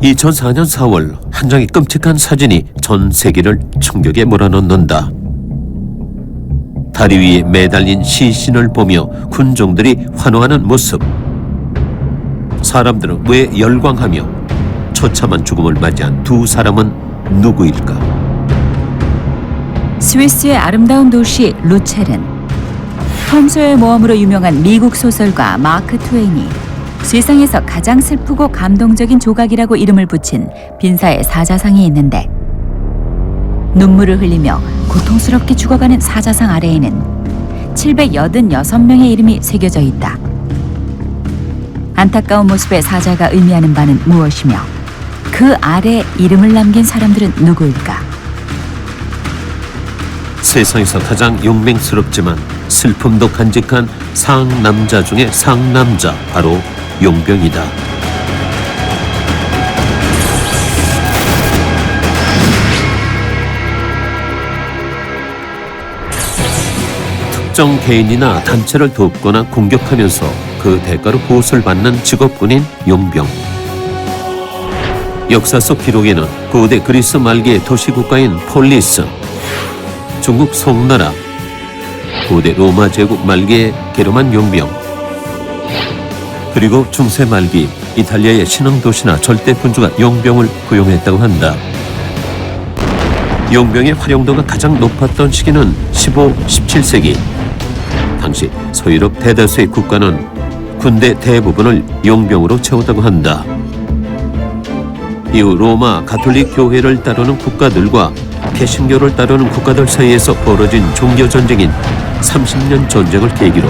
2004년 4월 한 장의 끔찍한 사진이 전 세계를 충격에 몰아넣는다. 다리 위에 매달린 시신을 보며 군종들이 환호하는 모습. 사람들은 왜 열광하며 처참한 죽음을 맞이한 두 사람은 누구일까? 스위스의 아름다운 도시 루체른. 톰소의 모험으로 유명한 미국 소설가 마크 트웨인이 세상에서 가장 슬프고 감동적인 조각이라고 이름을 붙인 빈사의 사자상이 있는데, 눈물을 흘리며 고통스럽게 죽어가는 사자상 아래에는 786명의 이름이 새겨져 있다. 안타까운 모습의 사자가 의미하는 바는 무엇이며 그 아래 이름을 남긴 사람들은 누구일까? 세상에서 가장 용맹스럽지만 슬픔도 간직한 상남자 중의 상남자, 바로 용병이다. 특정 개인이나 단체를 돕거나 공격하면서 그 대가로 보상을 받는 직업군인 용병. 역사 속 기록에는 고대 그리스 말기의 도시국가인 폴리스, 중국 송나라, 고대 로마 제국 말기의 게르만 용병, 그리고 중세 말기 이탈리아의 신흥 도시나 절대 군주가 용병을 고용했다고 한다. 용병의 활용도가 가장 높았던 시기는 15, 17세기. 당시 서유럽 대다수의 국가는 군대 대부분을 용병으로 채웠다고 한다. 이후 로마 가톨릭 교회를 따르는 국가들과 개신교를 따르는 국가들 사이에서 벌어진 종교전쟁인 30년 전쟁을 계기로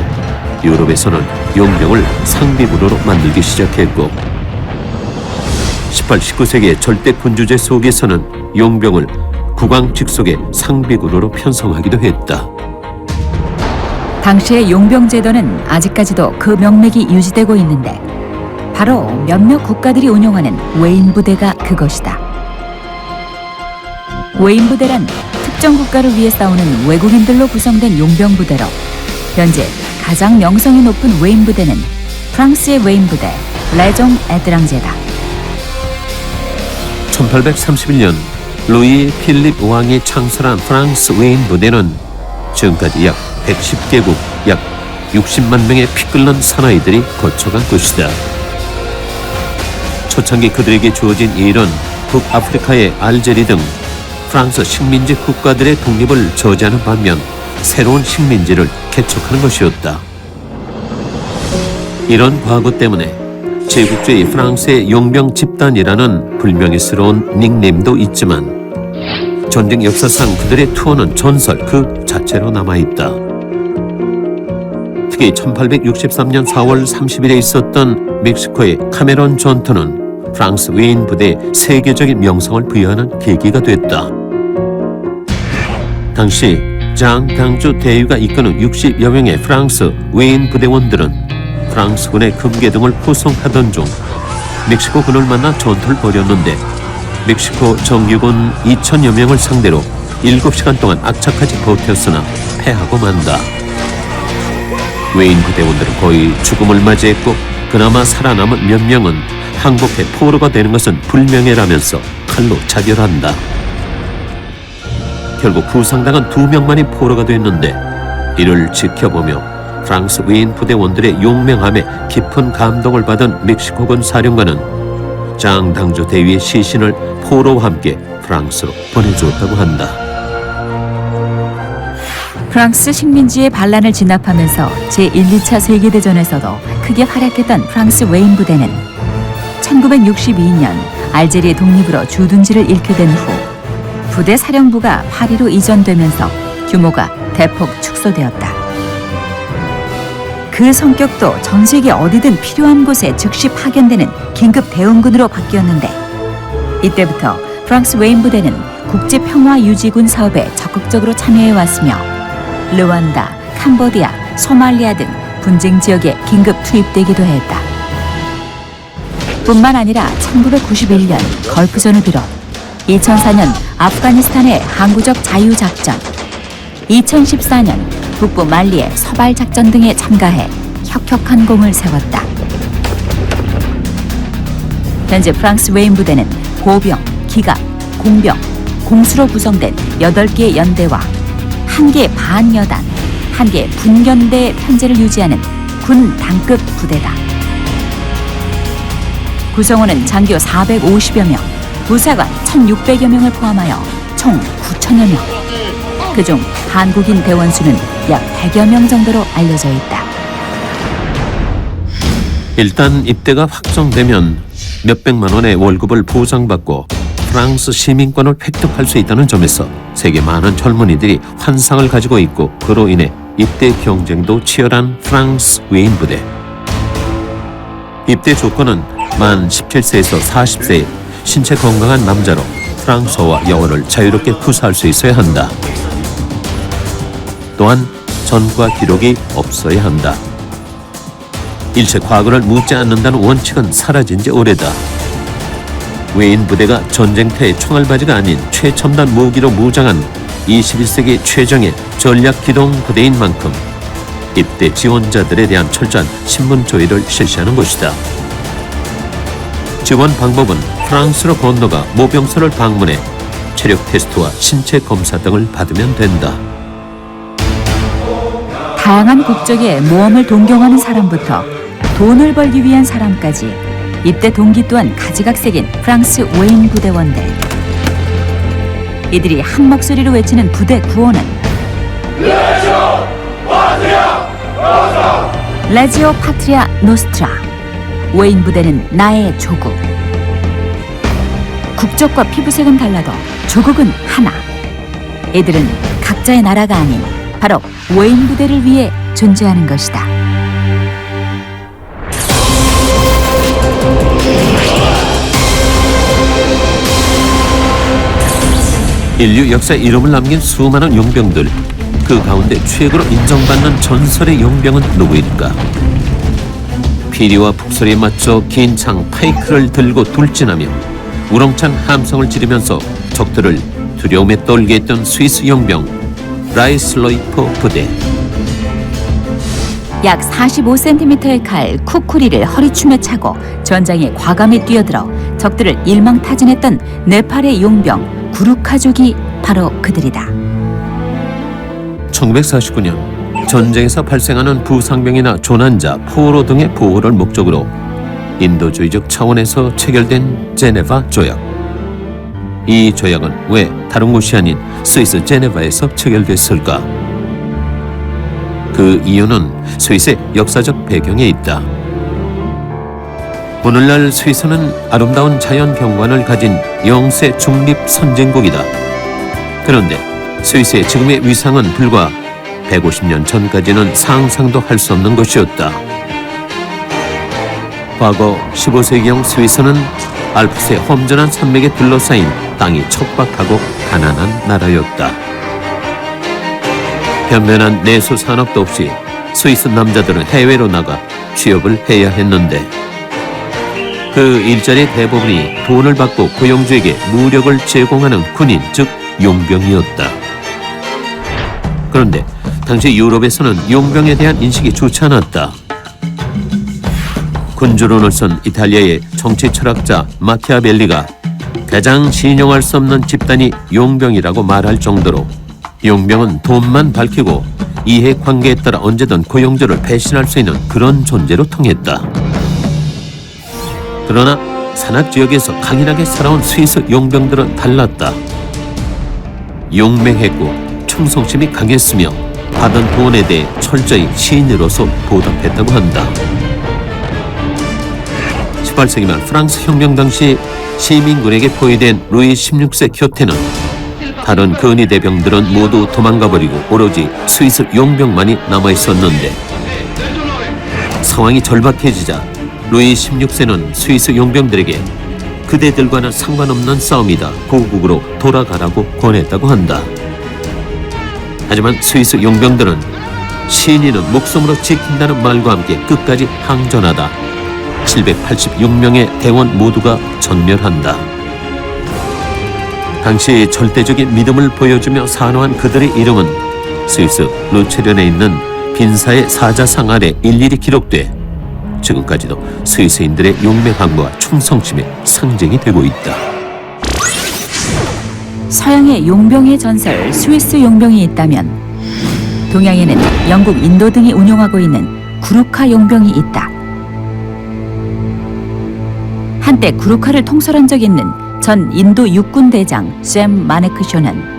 유럽에서는 용병을 상비군으로 만들기 시작했고, 18, 19세기의 절대 군주제 속에서는 용병을 국왕 직속의 상비군으로 편성하기도 했다. 당시의 용병 제도는 아직까지도 그 명맥이 유지되고 있는데, 바로 몇몇 국가들이 운영하는 외인 부대가 그것이다. 외인 부대란 특정 국가를 위해 싸우는 외국인들로 구성된 용병 부대로, 현재 가장 명성이 높은 외인 부대는 프랑스의 외인 부대 레종 에드랑제다. 1831년 루이 필립 왕이 창설한 프랑스 외인 부대는 지금까지 약 110개국 약 60만 명의 피 끓는 사나이들이 거쳐간 곳이다. 초창기 그들에게 주어진 일은 북아프리카의 알제리 등 프랑스 식민지 국가들의 독립을 저지하는 반면 새로운 식민지를 개척하는 것이었다. 이런 과거 때문에 제국주의 프랑스의 용병 집단이라는 불명예스러운 닉네임도 있지만, 전쟁 역사상 그들의 투어는 전설 그 자체로 남아있다. 특히 1863년 4월 30일에 있었던 멕시코의 카메론 전투는 프랑스 외인 부대에 세계적인 명성을 부여하는 계기가 됐다. 당시 장 당주 대위가 이끄는 60여 명의 프랑스 외인 부대원들은 프랑스군의 금괴등을 호송하던 중 멕시코군을 만나 전투를 벌였는데, 멕시코 정규군 2천여 명을 상대로 7시간 동안 악착같이 버텼으나 패하고 만다. 외인 부대원들은 거의 죽음을 맞이했고, 그나마 살아남은 몇 명은 항복해 포로가 되는 것은 불명예라면서 칼로 자결한다. 결국 부상당한 2명만이 포로가 됐는데, 이를 지켜보며 프랑스 외인 부대원들의 용맹함에 깊은 감동을 받은 멕시코군 사령관은 장 당주 대위의 시신을 포로와 함께 프랑스로 보내주었다고 한다. 프랑스 식민지의 반란을 진압하면서 제1, 2차 세계대전에서도 크게 활약했던 프랑스 외인 부대는 1962년 알제리 독립으로 주둔지를 잃게 된 후 부대 사령부가 파리로 이전되면서 규모가 대폭 축소되었다. 그 성격도 전 세계 어디든 필요한 곳에 즉시 파견되는 긴급 대응군으로 바뀌었는데, 이때부터 프랑스 외인 부대는 국제평화유지군 사업에 적극적으로 참여해왔으며 르완다, 캄보디아, 소말리아 등 분쟁 지역에 긴급 투입되기도 했다. 뿐만 아니라 1991년 걸프전을 비롯 2004년 아프가니스탄의 항구적 자유작전, 2014년 북부 말리의 서발작전 등에 참가해 혁혁한 공을 세웠다. 현재 프랑스 웨인 부대는 보병, 기갑, 공병, 공수로 구성된 8개의 연대와 1개 반여단, 1개 분견대의 편제를 유지하는 군 단급 부대다. 구성원은 장교 450여 명, 부사관 1,600여 명을 포함하여 총 9,000여 명. 그중 한국인 대원 수는 약 100여 명 정도로 알려져 있다. 일단 입대가 확정되면 몇백만 원의 월급을 보장받고 프랑스 시민권을 획득할 수 있다는 점에서 세계 많은 젊은이들이 환상을 가지고 있고, 그로 인해 입대 경쟁도 치열한 프랑스 웨인 부대. 입대 조건은 만 17세에서 40세의 신체 건강한 남자로 프랑스어와 영어를 자유롭게 구사할 수 있어야 한다. 또한 전과 기록이 없어야 한다. 일체 과거를 묻지 않는다는 원칙은 사라진 지 오래다. 웨인 부대가 전쟁터의 총알바지가 아닌 최첨단 무기로 무장한 21세기 최정의 전략기동 부대인 만큼 입대 지원자들에 대한 철저한 신분 조회를 실시하는 것이다. 지원 방법은 프랑스로 건너가 모병소를 방문해 체력 테스트와 신체 검사 등을 받으면 된다. 다양한 국적의 모험을 동경하는 사람부터 돈을 벌기 위한 사람까지 입대 동기 또한 가지각색인 프랑스 웨인 부대원들. 이들이 한 목소리로 외치는 부대 구호는 레지오 파트리아 노스트라. 웨인 부대는 나의 조국. 국적과 피부색은 달라도 조국은 하나. 이들은 각자의 나라가 아닌 바로 웨인 부대를 위해 존재하는 것이다. 인류 역사에 이름을 남긴 수많은 용병들, 그 가운데 최고로 인정받는 전설의 용병은 누구일까? 피리와 북소리에 맞춰 긴 창 파이크를 들고 돌진하며 우렁찬 함성을 지르면서 적들을 두려움에 떨게 했던 스위스 용병 라이슬로이프 부대. 약 45cm의 칼 쿠쿠리를 허리춤에 차고 전장에 과감히 뛰어들어 적들을 일망타진했던 네팔의 용병 구루카족이 바로 그들이다. 1949년 전쟁에서 발생하는 부상병이나 조난자, 포로 등의 보호를 목적으로 인도주의적 차원에서 체결된 제네바 조약. 이 조약은 왜 다른 곳이 아닌 스위스 제네바에서 체결됐을까? 그 이유는 스위스의 역사적 배경에 있다. 오늘날 스위스는 아름다운 자연 경관을 가진 영세 중립 선진국이다. 그런데 스위스의 지금의 위상은 불과 150년 전까지는 상상도 할 수 없는 것이었다. 과거 15세기형 스위스는 알프스의 험준한 산맥에 둘러싸인 땅이 척박하고 가난한 나라였다. 변변한 내수 산업도 없이 스위스 남자들은 해외로 나가 취업을 해야 했는데, 그 일자리 대부분이 돈을 받고 고용주에게 무력을 제공하는 군인, 즉 용병이었다. 그런데 당시 유럽에서는 용병에 대한 인식이 좋지 않았다. 군주론을 쓴 이탈리아의 정치 철학자 마키아벨리가 가장 신용할 수 없는 집단이 용병이라고 말할 정도로 용병은 돈만 밝히고 이해관계에 따라 언제든 고용주를 배신할 수 있는 그런 존재로 통했다. 그러나 산악지역에서 강인하게 살아온 스위스 용병들은 달랐다. 용맹했고 충성심이 강했으며 받은 돈에 대해 철저히 시인으로서 보답했다고 한다. 18세기 말 프랑스 혁명 당시 시민군에게 포위된 루이 16세 곁에는 다른 근위 대병들은 모두 도망가버리고 오로지 스위스 용병만이 남아있었는데, 상황이 절박해지자 루이 16세는 스위스 용병들에게 그대들과는 상관없는 싸움이다, 고국으로 돌아가라고 권했다고 한다. 하지만 스위스 용병들은 시인이는 목숨으로 지킨다는 말과 함께 끝까지 항전하다 786명의 대원 모두가 전멸한다. 당시 절대적인 믿음을 보여주며 산호한 그들의 이름은 스위스 루체른에 있는 빈사의 사자상 아래 일일이 기록돼 지금까지도 스위스인들의 용맹함과 충성심의 상징이 되고 있다. 서양의 용병의 전설 스위스 용병이 있다면 동양에는 영국, 인도 등이 운용하고 있는 구루카 용병이 있다. 한때 구루카를 통솔한 적 있는 전 인도 육군 대장 샘 마네크쇼는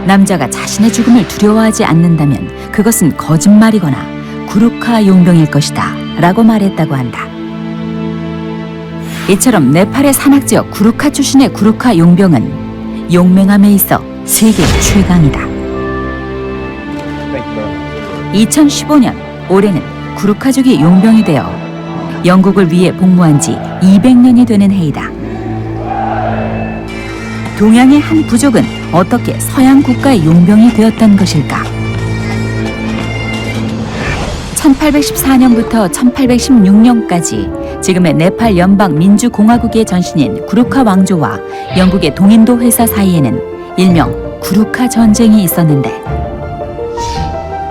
남자가 자신의 죽음을 두려워하지 않는다면 그것은 거짓말이거나 구루카 용병일 것이다 라고 말했다고 한다. 이처럼 네팔의 산악지역 구루카 출신의 구루카 용병은 용맹함에 있어 세계 최강이다. 2015년 올해는 구루카족이 용병이 되어 영국을 위해 복무한 지 200년이 되는 해이다. 동양의 한 부족은 어떻게 서양 국가의 용병이 되었던 것일까? 1814년부터 1816년까지 지금의 네팔 연방 민주공화국의 전신인 구루카 왕조와 영국의 동인도 회사 사이에는 일명 구루카 전쟁이 있었는데,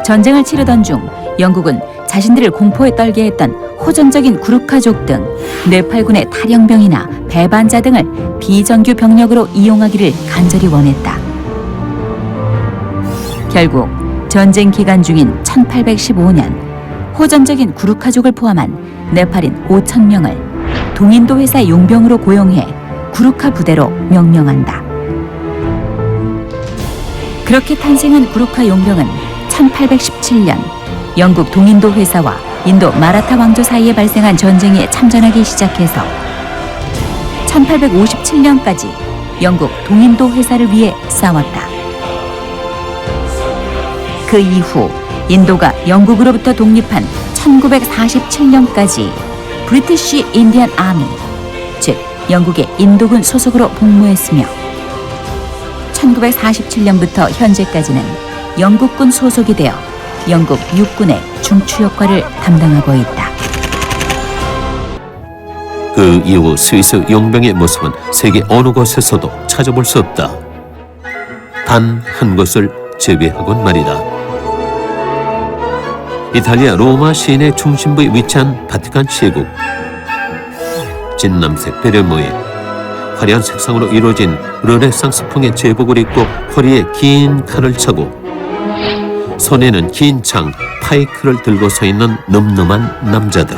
전쟁을 치르던 중 영국은 자신들을 공포에 떨게 했던 호전적인 구루카족 등 네팔군의 탈영병이나 배반자 등을 비정규 병력으로 이용하기를 간절히 원했다. 결국 전쟁 기간 중인 1815년 호전적인 구루카족을 포함한 네팔인 5,000명을 동인도 회사 용병으로 고용해 구루카 부대로 명명한다. 그렇게 탄생한 구루카 용병은 1817년 영국 동인도 회사와 인도 마라타 왕조 사이에 발생한 전쟁에 참전하기 시작해서 1857년까지 영국 동인도 회사를 위해 싸웠다. 그 이후 인도가 영국으로부터 독립한 1947년까지 브리티시 인디언 아미, 즉 영국의 인도군 소속으로 복무했으며 1947년부터 현재까지는 영국군 소속이 되어 영국 육군의 중추 역할을 담당하고 있다. 그 이후 스위스 용병의 모습은 세계 어느 곳에서도 찾아볼 수 없다. 단 한 곳을 제외하곤 말이다. 이탈리아 로마 시내 중심부에 위치한 바티칸 시국. 진남색 베레모에 화려한 색상으로 이루어진 르네상스풍의 제복을 입고 허리에 긴 칼을 차고 손에는 긴 창, 파이크를 들고 서 있는 늠름한 남자들.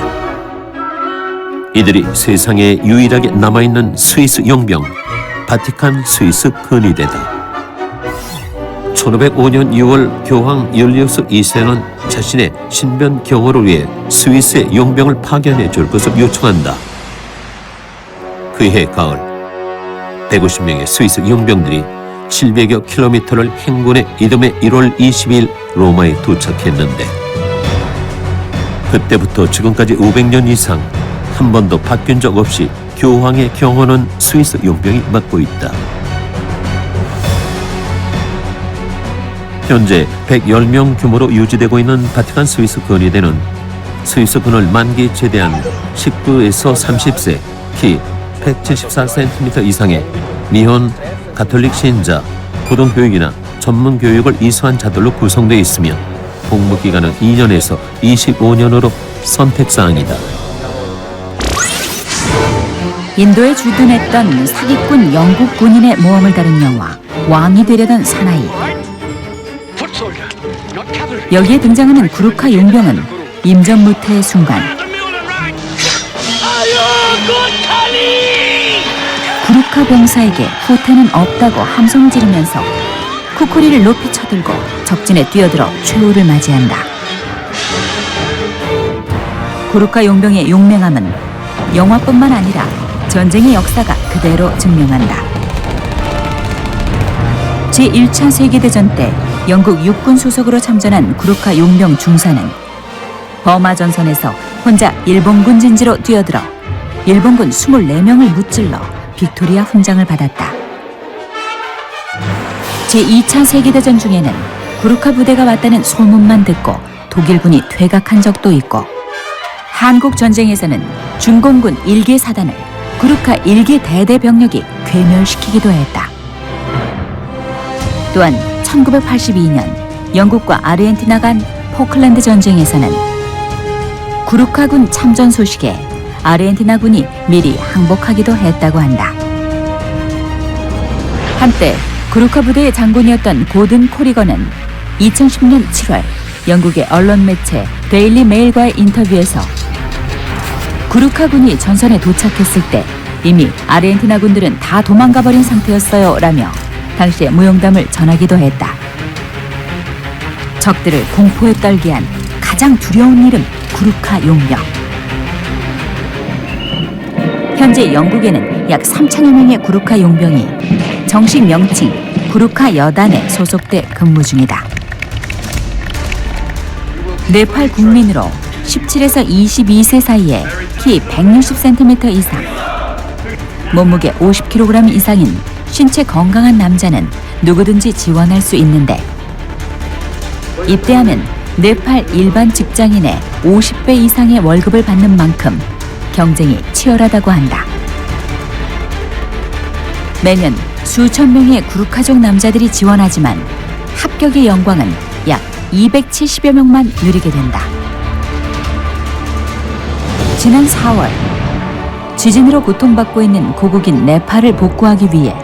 이들이 세상에 유일하게 남아있는 스위스 용병, 바티칸 스위스 근위대다. 1505년 6월 교황 율리우스 2세는 자신의 신변 경호를 위해 스위스의 용병을 파견해 줄 것을 요청한다. 그해 가을 150명의 스위스 용병들이 700여 킬로미터를 행군해 이듬해 1월 20일 로마에 도착했는데, 그때부터 지금까지 500년 이상 한 번도 바뀐 적 없이 교황의 경호는 스위스 용병이 맡고 있다. 현재 110명 규모로 유지되고 있는 바티칸 스위스 근위대는 스위스군을 만기 제대한 19에서 30세, 키 174cm 이상의 미혼 가톨릭 신자, 고등교육이나 전문교육을 이수한 자들로 구성되어 있으며 복무기간은 2년에서 25년으로 선택사항이다. 인도에 주둔했던 사기꾼 영국 군인의 모험을 다룬 영화 왕이 되려던 사나이. 여기에 등장하는 구루카 용병은 임전무태의 순간 구루카 병사에게 후퇴는 없다고 함성을 지르면서 쿠쿠리를 높이 쳐들고 적진에 뛰어들어 최후를 맞이한다. 구루카 용병의 용맹함은 영화뿐만 아니라 전쟁의 역사가 그대로 증명한다. 제1차 세계대전 때 영국 육군 소속으로 참전한 구루카 용병 중사는 버마 전선에서 혼자 일본군 진지로 뛰어들어 일본군 24명을 무찔러 빅토리아 훈장을 받았다. 제2차 세계대전 중에는 구루카 부대가 왔다는 소문만 듣고 독일군이 퇴각한 적도 있고, 한국 전쟁에서는 중공군 1개 사단을 구루카 1개 대대 병력이 괴멸시키기도 했다. 또한 1982년 영국과 아르헨티나 간 포클랜드 전쟁에서는 구루카군 참전 소식에 아르헨티나군이 미리 항복하기도 했다고 한다. 한때 구루카 부대의 장군이었던 고든 코리건은 2010년 7월 영국의 언론 매체 데일리 메일과의 인터뷰에서 구루카군이 전선에 도착했을 때 이미 아르헨티나 군들은 다 도망가버린 상태였어요 라며 당시의 무용담을 전하기도 했다. 적들을 공포에 떨게 한 가장 두려운 이름 구루카 용병. 현재 영국에는 약 3천여 명의 구루카 용병이 정식 명칭 구루카 여단에 소속돼 근무 중이다. 네팔 국민으로 17에서 22세 사이에 키 160cm 이상, 몸무게 50kg 이상인 신체 건강한 남자는 누구든지 지원할 수 있는데 입대하면 네팔 일반 직장인의 50배 이상의 월급을 받는 만큼 경쟁이 치열하다고 한다. 매년 수천 명의 구루카족 남자들이 지원하지만 합격의 영광은 약 270여 명만 누리게 된다. 지난 4월 지진으로 고통받고 있는 고국인 네팔을 복구하기 위해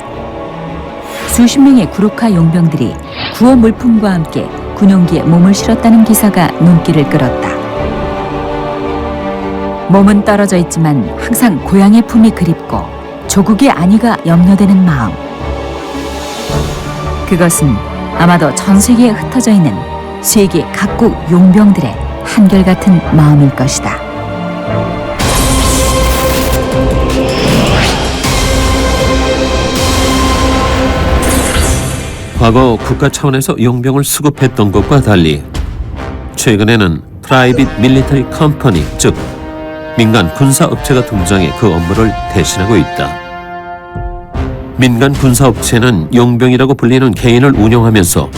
수십 명의 구루카 용병들이 구호 물품과 함께 군용기에 몸을 실었다는 기사가 눈길을 끌었다. 몸은 떨어져 있지만 항상 고향의 품이 그립고 조국의 안위가 염려되는 마음. 그것은 아마도 전 세계에 흩어져 있는 세계 각국 용병들의 한결같은 마음일 것이다. 과거 국가 차원에서 용병을 수급했던 것과 달리 최근에는 프라이빗 밀리터리 컴퍼니, 즉 민간 군사업체가 등장해 그 업무를 대신하고 있다. 민간 군사업체는 용병이라고 불리는 개인을 운영하면서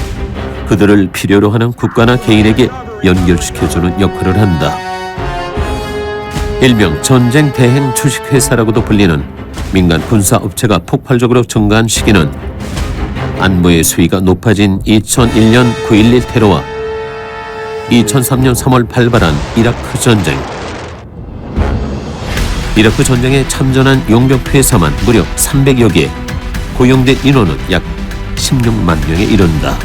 그들을 필요로 하는 국가나 개인에게 연결시켜주는 역할을 한다. 일명 전쟁 대행 주식회사라고도 불리는 민간 군사업체가 폭발적으로 증가한 시기는 안보의 수위가 높아진 2001년 9.11 테러와 2003년 3월 발발한 이라크 전쟁. 이라크 전쟁에 참전한 용병 회사만 무려 300여 개, 고용된 인원은 약 16만 명에 이른다.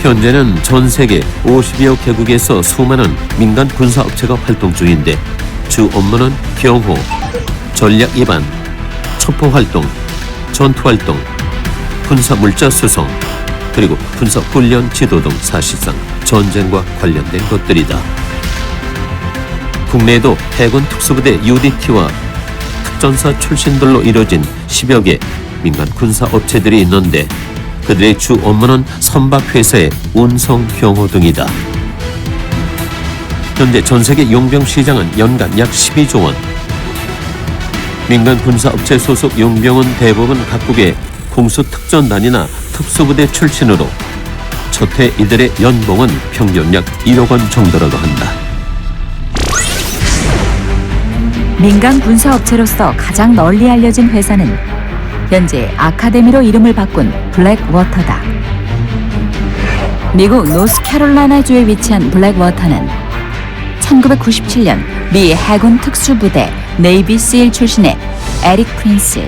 현재는 전 세계 50여 개국에서 수많은 민간 군사업체가 활동 중인데 주 업무는 경호, 전략 예반, 첩보활동, 전투활동, 군사물자 수송, 그리고 군사훈련 지도 등 사실상 전쟁과 관련된 것들이다. 국내에도 해군 특수부대 UDT와 특전사 출신들로 이뤄진 10여 개 민간 군사업체들이 있는데 그들의 주 업무는 선박회사의 운송 경호 등이다. 현재 전세계 용병 시장은 연간 약 12조 원. 민간 군사업체 소속 용병은 대부분 각국의 공수특전단이나 특수부대 출신으로 첫해 이들의 연봉은 평균 약 1억 원 정도라고 한다. 민간 군사업체로서 가장 널리 알려진 회사는 현재 아카데미로 이름을 바꾼 블랙워터다. 미국 노스캐롤라이나주에 위치한 블랙워터는 1997년 미 해군 특수부대 네이비 실 출신의 에릭 프린스,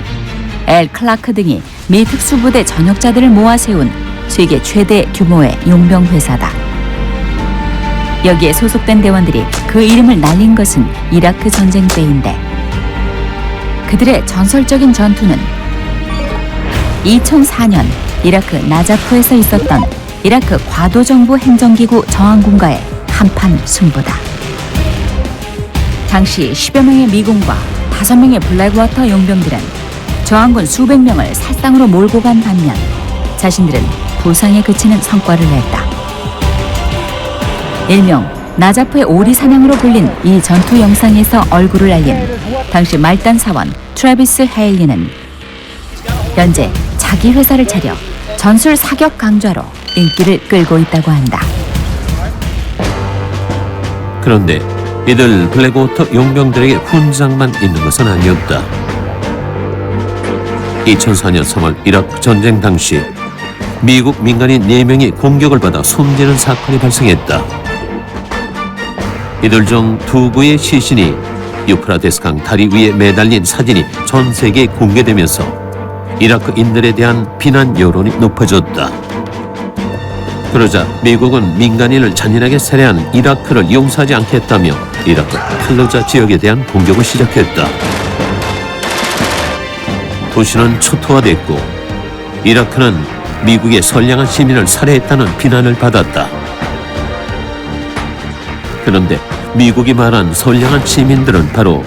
엘 클라크 등이 미 특수부대 전역자들을 모아 세운 세계 최대 규모의 용병 회사다. 여기에 소속된 대원들이 그 이름을 날린 것은 이라크 전쟁 때인데 그들의 전설적인 전투는 2004년 이라크 나자프에서 있었던 이라크 과도정부 행정기구 저항군과의 한판 승부다. 당시 10여 명의 미군과 5명의 블랙워터 용병들은 저항군 수백 명을 살상으로 몰고 간 반면 자신들은 부상에 그치는 성과를 냈다. 일명 나자프의 오리 사냥으로 불린 이 전투 영상에서 얼굴을 알린 당시 말단 사원 트래비스 헤일리는 현재 자기 회사를 차려 전술 사격 강좌로 인기를 끌고 있다고 한다. 그런데 이들 블랙워터 용병들에게 훈장만 있는 것은 아니었다. 2004년 3월 이라크 전쟁 당시 미국 민간인 4명이 공격을 받아 숨지는 사건이 발생했다. 이들 중 두 구의 시신이 유프라테스 강 다리 위에 매달린 사진이 전 세계에 공개되면서 이라크인들에 대한 비난 여론이 높아졌다. 그러자 미국은 민간인을 잔인하게 살해한 이라크를 용서하지 않겠다며 이라크 팔루자 지역에 대한 공격을 시작했다. 도시는 초토화됐고 이라크는 미국의 선량한 시민을 살해했다는 비난을 받았다. 그런데 미국이 말한 선량한 시민들은 바로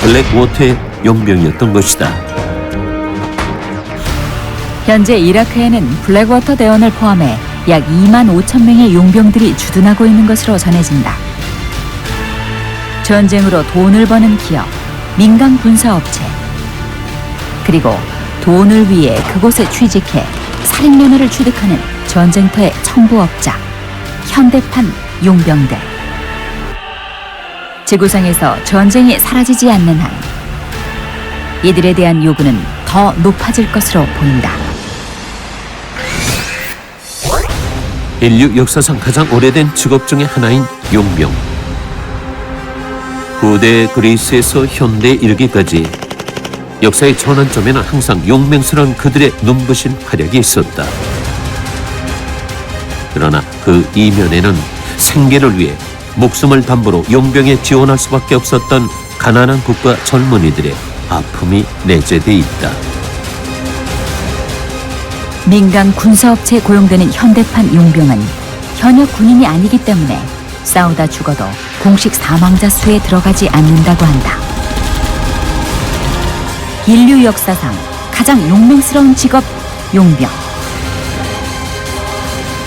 블랙워터의 용병이었던 것이다. 현재 이라크에는 블랙워터 대원을 포함해 약 2만 5천 명의 용병들이 주둔하고 있는 것으로 전해진다. 전쟁으로 돈을 버는 기업, 민간 군사업체, 그리고 돈을 위해 그곳에 취직해 살인 면허를 취득하는 전쟁터의 청부업자, 현대판 용병들. 지구상에서 전쟁이 사라지지 않는 한 이들에 대한 요구는 더 높아질 것으로 보인다. 인류 역사상 가장 오래된 직업 중의 하나인 용병. 고대 그리스에서 현대에 이르기까지 역사의 전환점에는 항상 용맹스러운 그들의 눈부신 활약이 있었다. 그러나 그 이면에는 생계를 위해 목숨을 담보로 용병에 지원할 수밖에 없었던 가난한 국가 젊은이들의 아픔이 내재돼 있다. 민간 군사업체에 고용되는 현대판 용병은 현역 군인이 아니기 때문에 싸우다 죽어도 공식 사망자 수에 들어가지 않는다고 한다. 인류 역사상 가장 용맹스러운 직업 용병.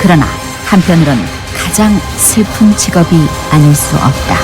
그러나 한편으론 가장 슬픈 직업이 아닐 수 없다.